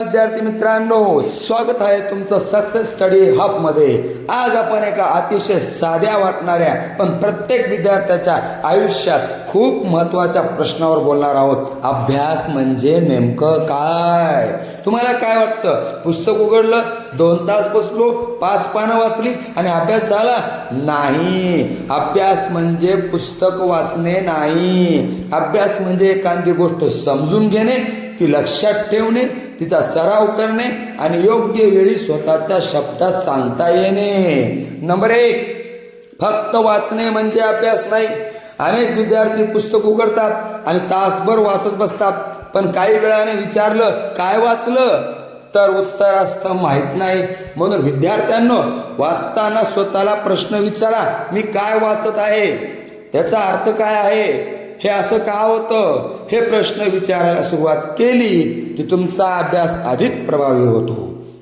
विद्यार्थी मित्रांनो, स्वागत आहे तुमचं सक्सेस स्टडी हब मध्ये। आज आपण एका अतिशय साध्या वाटणाऱ्या पण प्रत्येक विद्यार्थ्याच्या आयुष्यात खूप महत्त्वाच्या प्रश्नावर बोलणार आहोत। अभ्यास म्हणजे नेमकं काय? तुम्हाला काय वाटतं? पुस्तक उघडलं, 2 तास बसलो, 5 पानं वाचली आणि अभ्यास झाला? नाही। अभ्यास म्हणजे पुस्तक वाचणे नाही। अभ्यास म्हणजे एखादी गोष्ट समजून घेणे, ती लक्षात ठेवणे, तिचा सराव करणे आणि योग्य वेळी स्वतःच्या शब्दात सांगता येणे। नंबर 1, फक्त वाचणे म्हणजे अभ्यास नाही। अनेक विद्यार्थी पुस्तक उघडतात आणि तासभर वाचत बसतात, पण काही वेळाने विचारलं काय वाचलं तर उत्तर असतं माहीत नाही। म्हणून विद्यार्थ्यांनो, वाचताना स्वतःला प्रश्न विचारा, मी काय वाचत आहे, याचा अर्थ काय आहे, हे असं का होतं, हे प्रश्न विचारायला सुरुवात केली की तुमचा अभ्यास अधिक प्रभावी होतो।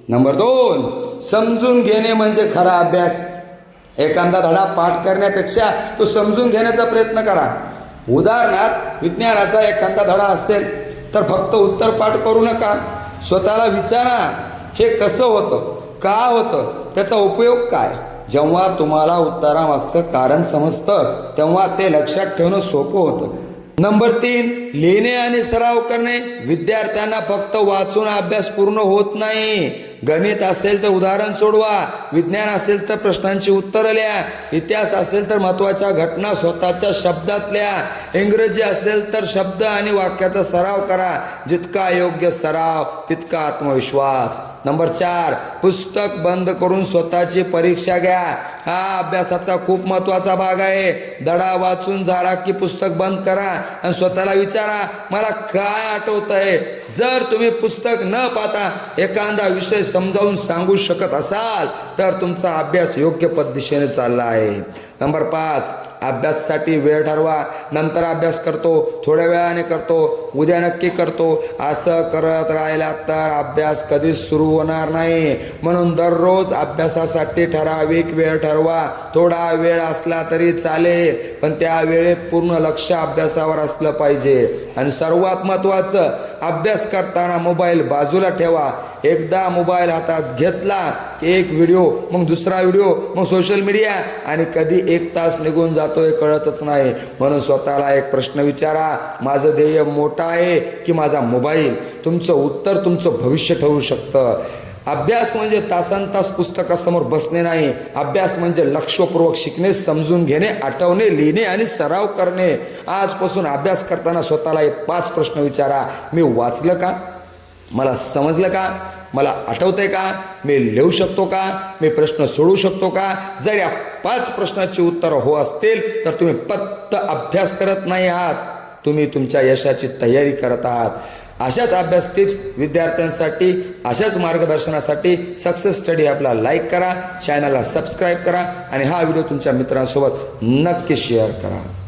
नंबर 2, समजून घेणे म्हणजे खरा अभ्यास। एखादा धडा पाठ करण्यापेक्षा तो समजून घेण्याचा प्रयत्न करा। उदाहरणार्थ, विज्ञानाचा एखादा धडा असेल तर फक्त उत्तर पाठ करू नका, स्वतःला विचारा हे कसं होतं, का होतं, त्याचा उपयोग काय। जेव्हा तुम्हाला उत्तरामागचं कारण समजतं तेव्हा ते लक्षात ठेवणं सोपं होतं। नंबर 3, लिहिणे आणि सराव करणे। विद्यार्थ्यांना फक्त वाचून अभ्यास पूर्ण होत नाही। गणित असेल तर उदाहरण सोडवा, विज्ञान असेल तर प्रश्नांची उत्तरं लिहा, इतिहास असेल तर महत्त्वाच्या घटना स्वतःच्या शब्दात लिहा, इंग्रजी असेल तर शब्द आणि वाक्याचा सराव करा। जितका योग्य सराव तितका आत्मविश्वास। नंबर 4, पुस्तक बंद करून स्वतःची परीक्षा घ्या। हा अभ्यासाचा खूप महत्त्वाचा भाग आहे। धडा वाचून झाला की पुस्तक बंद करा आणि स्वतःला विचारा, मला काय आठवतंय। जर तुम्ही पुस्तक न पाहता एखादा विषय समजावून सांगू शकत असाल तर तुमचा अभ्यास योग्य पद्धतीने चालला आहे। नंबर 5, अभ्यासासाठी वेळ ठरवा। नंतर अभ्यास करतो, थोड्या वेळाने करतो, उद्या नक्की करतो, असं करत राहिला तर अभ्यास कधीच सुरू होणार नाही। म्हणून दररोज अभ्यासासाठी ठराविक वेळ ठरवा। थोडा वेळ असला तरी चालेल, पण त्या वेळेत पूर्ण लक्ष अभ्यासावर असलं पाहिजे। आणि सर्वात महत्त्वाचं, अभ्यास करताना मोबाईल बाजूला ठेवा। एकदा मोबाईल हातात घेतला की एक व्हिडिओ, मग दुसरा व्हिडिओ, मग सोशल मीडिया आणि कधी 1 तास निघून जातोय कळतच नाही। म्हणून स्वतःला एक प्रश्न विचारा, माझं ध्येय मोठं आहे की माझा मोबाईल? तुमचं उत्तर तुमचं भविष्य ठरू शकतं। अभ्यास म्हणजे तासनतास पुस्तकासमोर बसणे नाही। अभ्यास म्हणजे लक्षपूर्वक शिकणे, समजून घेणे, आठवणे, लिहिणे आणि सराव करणे। आजपासून अभ्यास करताना स्वतःला हे 5 प्रश्न विचारा। मी वाचलं का? मला समजलं का? मला आठवतंय का? मी लिहू शकतो का? मी प्रश्न सोडवू शकतो का? जर या 5 प्रश्नाची उत्तरं हो असतील तर तुम्ही फक्त अभ्यास करत नाही आहात, तुम्ही तुमच्या यशाची तयारी करत आहात। अशाच अभ्यास टिप्स विद्यार्थ्यांसाठी, अशाच मार्गदर्शनासाठी सक्सेस स्टडी हबला लाईक करा, चॅनलला सबस्क्राईब करा आणि हा व्हिडिओ तुमच्या मित्रांसोबत नक्की शेअर करा।